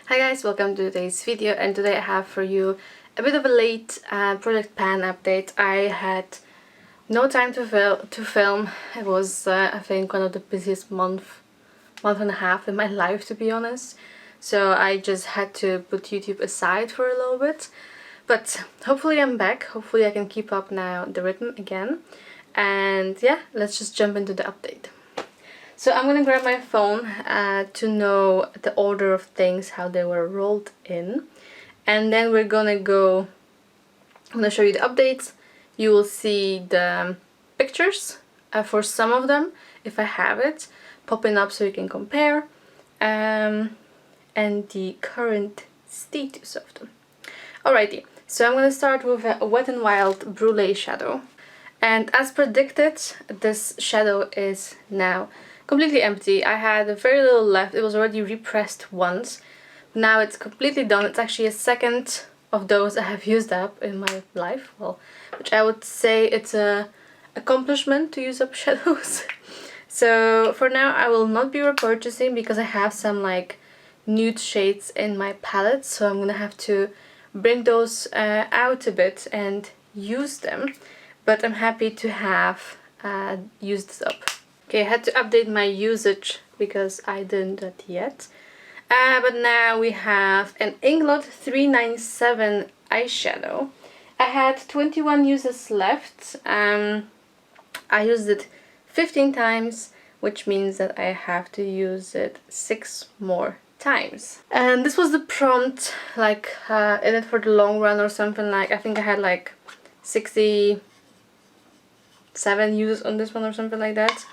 Hi guys, welcome to today's video, and today I have for you a bit of a late project pan update. I had no time to film. It was I think one of the busiest month and a half in my life, to be honest. So I just had to put YouTube aside for a little bit. But hopefully I'm back. Hopefully I can keep up now the rhythm again. And yeah, let's just jump into the update. So I'm gonna grab my phone to know the order of things, how they were rolled in. And then I'm gonna show you the updates. You will see the pictures for some of them, if I have it, popping up so you can compare. And the current status of them. Alrighty, so I'm gonna start with a Wet n Wild Brulee shadow. And as predicted, this shadow is now completely empty. I had very little left. It was already repressed once. Now it's completely done. It's actually a second of those I have used up in my life. Well, which I would say it's a accomplishment to use up shadows. So for now I will not be repurchasing because I have some like nude shades in my palette. So I'm gonna have to bring those out a bit and use them. But I'm happy to have used this up. Okay, I had to update my usage because I didn't do that yet. But now we have an Inglot 397 eyeshadow. I had 21 uses left. I used it 15 times, which means that I have to use it 6 more times. And this was the prompt, like in it for the long run or something. Like I think I had like 67 uses on this one or something like that.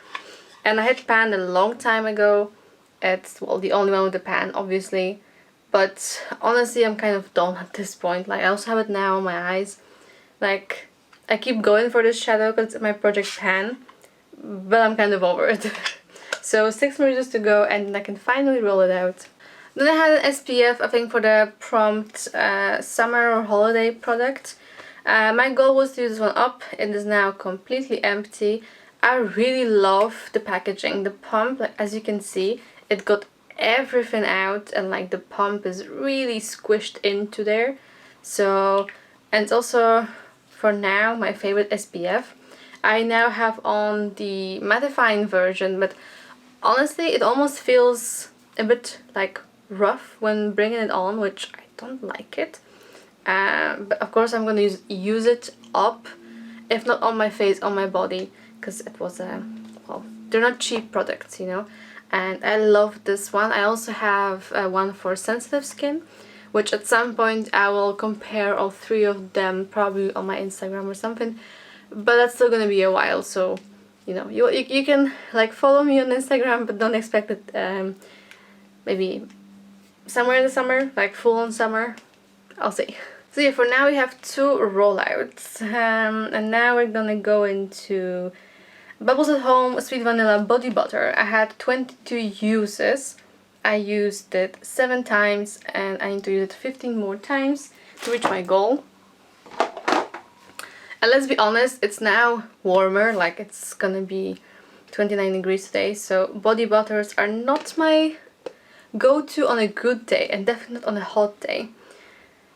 And I had panned a long time ago. It's, well, the only one with the pan, obviously. But honestly, I'm kind of done at this point. Like, I also have it now on my eyes. Like, I keep going for this shadow because it's my project pan. But I'm kind of over it. So 6 more uses to go and then I can finally roll it out. Then I had an SPF, I think, for the prompt summer or holiday product. My goal was to use this one up. It is now completely empty. I really love the packaging. The pump, like, as you can see, it got everything out and like the pump is really squished into there. So, and it's also for now my favorite SPF. I now have on the mattifying version, but honestly it almost feels a bit like rough when bringing it on, which I don't like it. But of course I'm gonna use it up, if not on my face, on my body, because it was well, they're not cheap products, you know. And I love this one. I also have one for sensitive skin, which at some point I will compare all 3 of them, probably on my Instagram or something. But that's still gonna be a while, so you know, you can like follow me on Instagram, but don't expect it maybe somewhere in the summer, like full on summer. I'll see. So yeah, for now we have 2 rollouts, and now we're gonna go into Bubbles at Home Sweet Vanilla Body Butter. I had 22 uses. I used it 7 times and I need to use it 15 more times to reach my goal. And let's be honest, it's now warmer, like it's gonna be 29 degrees today, so body butters are not my go-to on a good day and definitely not on a hot day.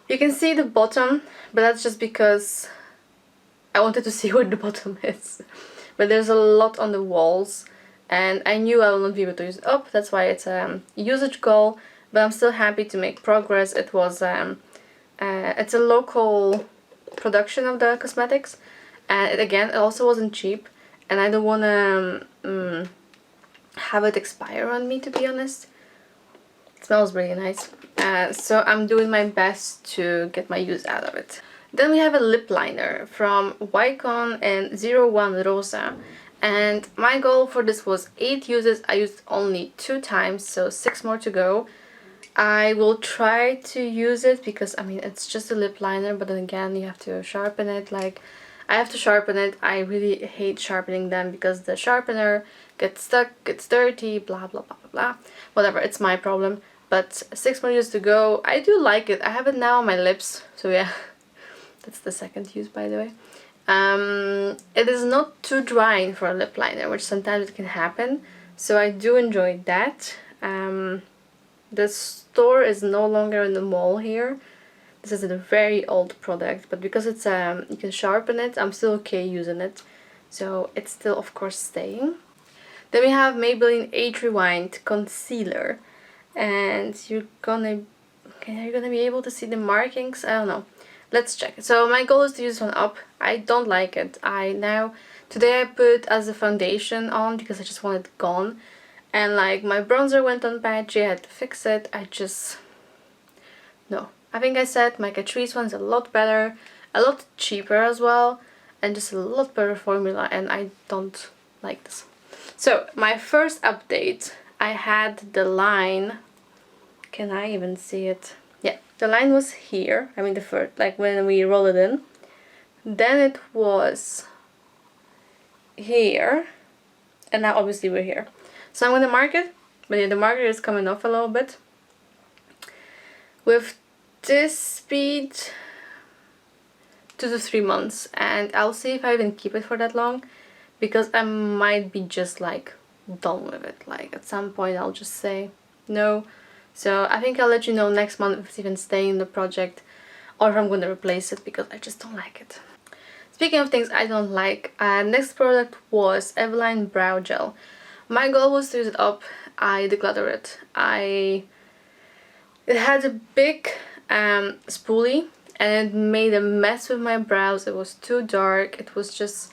You can see the bottom, but that's just because I wanted to see where the bottom is. But there's a lot on the walls and I knew I will not be able to use it up. That's why it's a usage goal, but I'm still happy to make progress. It was it's a local production of the cosmetics, and it also wasn't cheap, and I don't want to have it expire on me, to be honest. It smells really nice. So I'm doing my best to get my use out of it. Then we have a lip liner from Wycon and 01 Rosa. And my goal for this was 8 uses. I used only 2 times, so 6 more to go. I will try to use it because, I mean, it's just a lip liner, but then again, you have to sharpen it. Like, I have to sharpen it. I really hate sharpening them because the sharpener gets stuck, gets dirty, blah, blah, blah, blah, blah. Whatever, it's my problem. But 6 more uses to go. I do like it. I have it now on my lips, so yeah. That's the second use, by the way. It is not too drying for a lip liner, which sometimes it can happen. So I do enjoy that. The store is no longer in the mall here. This is a very old product, but because it's you can sharpen it, I'm still okay using it. So it's still of course staying. Then we have Maybelline Age Rewind Concealer. And you're gonna be able to see the markings. I don't know. Let's check. So my goal is to use this one up. I don't like it. Today I put as a foundation on because I just want it gone. And like my bronzer went on patchy, I had to fix it. No. I think I said my Catrice one's a lot better, a lot cheaper as well, and just a lot better formula, and I don't like this. So my first update, I had the line, can I even see it? Yeah, the line was here, I mean the first, like when we roll it in. Then it was here, and now obviously we're here. So I'm gonna mark it, but yeah, the marker is coming off a little bit. With this speed, 2 to 3 months, and I'll see if I even keep it for that long, because I might be just like done with it. Like at some point I'll just say no. So I think I'll let you know next month if it's even staying in the project or if I'm going to replace it, because I just don't like it. Speaking of things I don't like, next product was Eveline Brow Gel. My goal was to use it up. I declutter it. It had a big spoolie and it made a mess with my brows. It was too dark. It was just,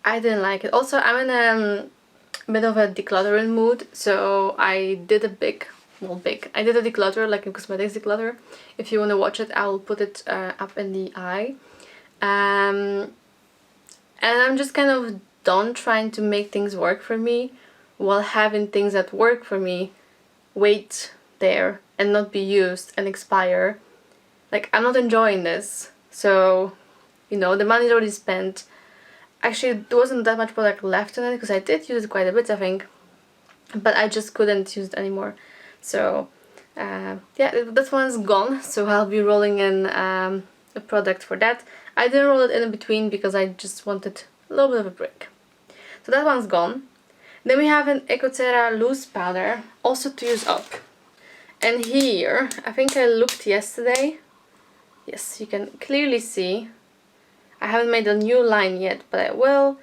I didn't like it. Also, I'm in a bit of a decluttering mood, so I did a I did a declutter, like a cosmetics declutter. If you want to watch it, I'll put it up in the eye. And I'm just kind of done trying to make things work for me while having things that work for me wait there and not be used and expire. Like, I'm not enjoying this. So, you know, the money's already spent. Actually, there wasn't that much product left in it because I did use it quite a bit, I think. But I just couldn't use it anymore. So, yeah, that one's gone. So I'll be rolling in a product for that. I didn't roll it in between because I just wanted a little bit of a break. So that one's gone. Then we have an Ecotera loose powder, also to use up. And here, I think I looked yesterday. Yes, you can clearly see. I haven't made a new line yet, but I will.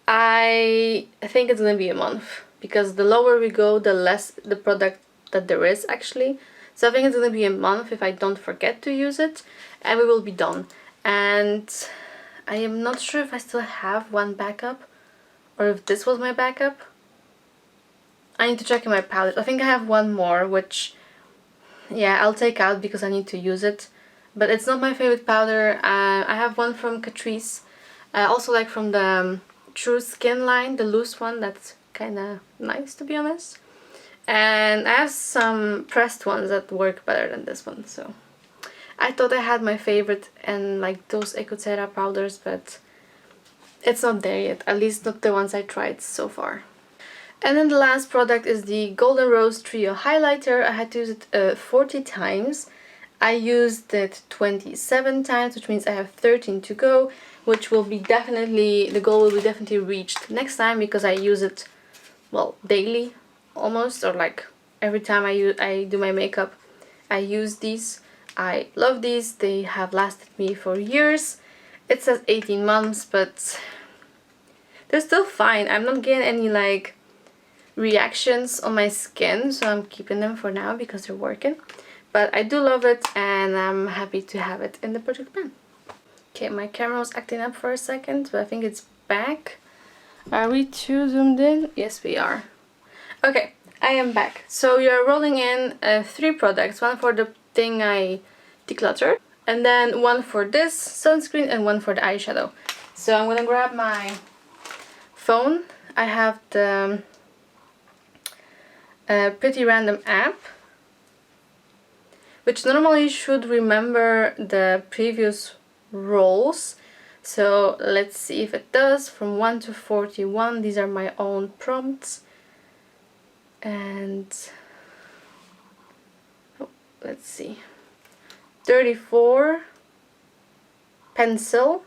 I think it's gonna be a month, because the lower we go, the less the product that there is actually. So I think it's gonna be a month if I don't forget to use it, and we will be done. And I am not sure if I still have one backup or if this was my backup. I need to check in my palette. I think I have one more, which, yeah, I'll take out because I need to use it. But it's not my favorite powder. I have one from Catrice. I also like from the True Skin line, the loose one. That's kind of nice, to be honest. And I have some pressed ones that work better than this one. So I thought I had my favorite and like those Ecotera powders, but it's not there yet. At least not the ones I tried so far. And then the last product is the Golden Rose Trio Highlighter. I had to use it 40 times. I used it 27 times, which means I have 13 to go, which will be definitely, the goal will be definitely reached next time, because I use it, well, daily almost, or like every time I do my makeup, I use these. I love these. They have lasted me for years. It says 18 months, but they're still fine. I'm not getting any like reactions on my skin, so I'm keeping them for now because they're working. But I do love it, and I'm happy to have it in the project pan. Okay, my camera was acting up for a second, but I think it's back. Are we too zoomed in? Yes, we are. Okay, I am back. So you're rolling in 3 products. One for the thing I decluttered, and then one for this sunscreen, and one for the eyeshadow. So I'm gonna grab my phone. I have the Pretty Random app, which normally should remember the previous rolls. So let's see if it does. From 1 to 41, these are my own prompts. And oh, let's see, 34 pencil.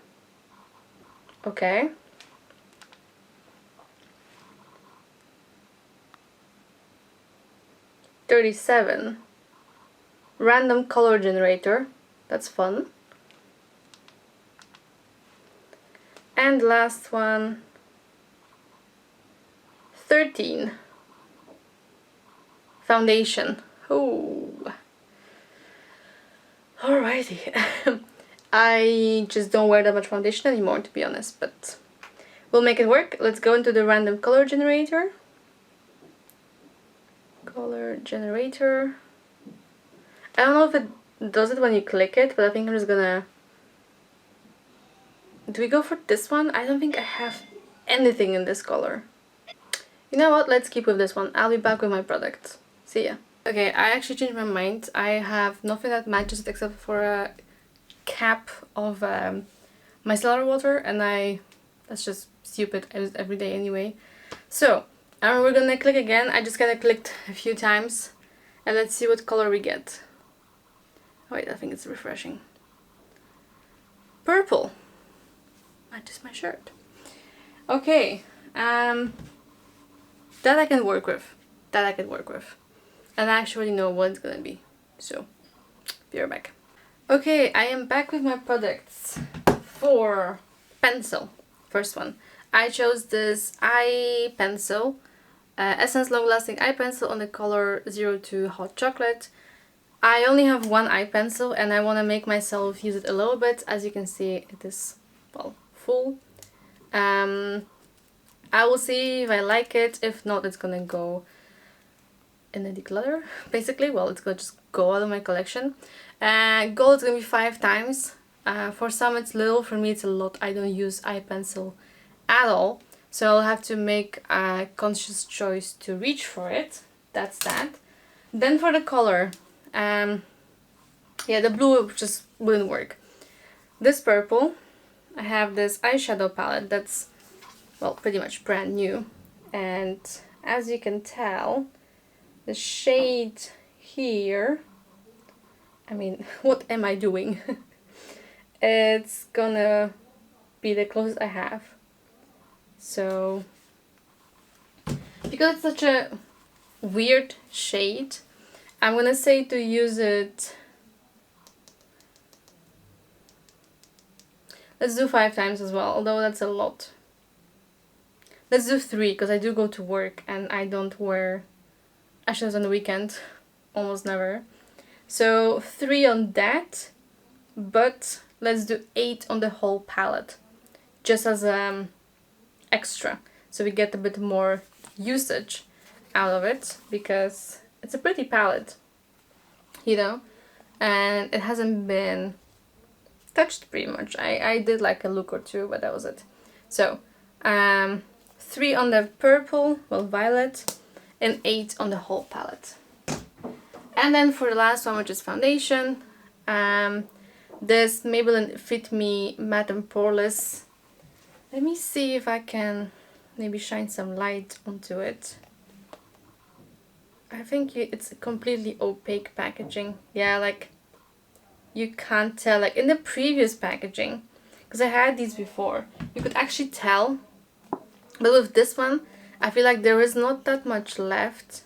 Okay. 37. Random color generator. That's fun. And last one, 13. Foundation. Ooh. Alrighty. I just don't wear that much foundation anymore, to be honest, but we'll make it work. Let's go into the random color generator. Color generator. I don't know if it does it when you click it, but I think I'm just gonna... Do we go for this one? I don't think I have anything in this color. You know what? Let's keep with this one. I'll be back with my product. See ya. Okay, I actually changed my mind. I have nothing that matches it except for a cap of micellar water, and that's just stupid. I use it every day anyway. So, we're gonna click again. I just kinda clicked a few times, and let's see what color we get. Oh, wait, I think it's refreshing. Purple. Matches my shirt. Okay, that I can work with. That I can work with. And I actually know what it's gonna be. So, be right back. Okay, I am back with my products for pencil. First one. I chose this eye pencil, Essence Long Lasting Eye Pencil on the color 02 Hot Chocolate. I only have one eye pencil and I want to make myself use it a little bit. As you can see, it is, well, full. I will see if I like it. If not, it's gonna go in the declutter, basically. Well, it's gonna just go out of my collection. Gold is gonna be 5 times. For some it's little, for me it's a lot. I don't use eye pencil at all, so I'll have to make a conscious choice to reach for it. That's that. Then for the color, yeah, the blue just wouldn't work. This purple, I have this eyeshadow palette that's, well, pretty much brand new, and as you can tell, the shade here, I mean, what am I doing? It's gonna be the closest I have. So, because it's such a weird shade, I'm gonna say to use it, let's do 5 times as well, although that's a lot. Let's do 3, because I do go to work and I don't wear eyeshadows on the weekend, almost never. So 3 on that, but let's do 8 on the whole palette, just as extra, so we get a bit more usage out of it, because it's a pretty palette, you know, and it hasn't been touched pretty much. I did like a look or two, but that was it. So 3 on the purple, well, violet, and 8 on the whole palette. And then for the last one, which is foundation, this Maybelline Fit Me Matte and Poreless. Let me see if I can maybe shine some light onto it. I think it's a completely opaque packaging. Yeah, like, you can't tell, like in the previous packaging, because I had these before, you could actually tell, but with this one, I feel like there is not that much left.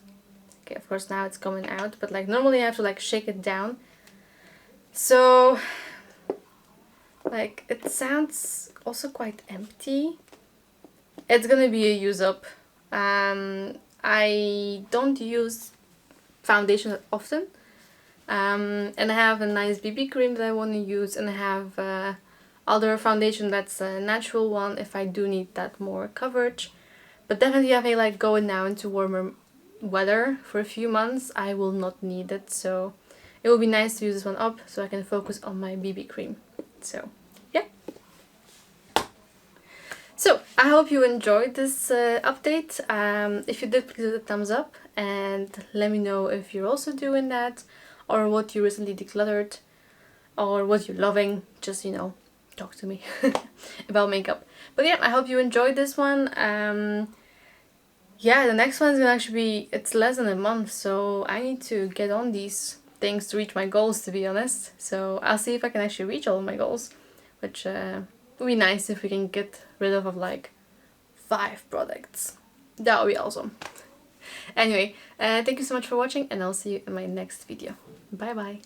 Okay, of course now it's coming out, but like normally I have to like shake it down. So, like, it sounds also quite empty. It's gonna be a use up. I don't use foundation often. And I have a nice BB cream that I want to use, and I have other foundation that's a natural one if I do need that more coverage. But definitely if I like going now into warmer weather for a few months, I will not need it, so it will be nice to use this one up so I can focus on my BB cream. So yeah. So I hope you enjoyed this update. If you did, please do a thumbs up and let me know if you're also doing that, or what you recently decluttered, or what you're loving. Just, you know, talk to me about makeup. But yeah, I hope you enjoyed this one. Yeah, the next one's gonna actually be, it's less than a month, so I need to get on these things to reach my goals, to be honest. So I'll see if I can actually reach all of my goals, which would be nice if we can get rid of like 5 products. That would be awesome. Anyway, thank you so much for watching, and I'll see you in my next video. Bye bye!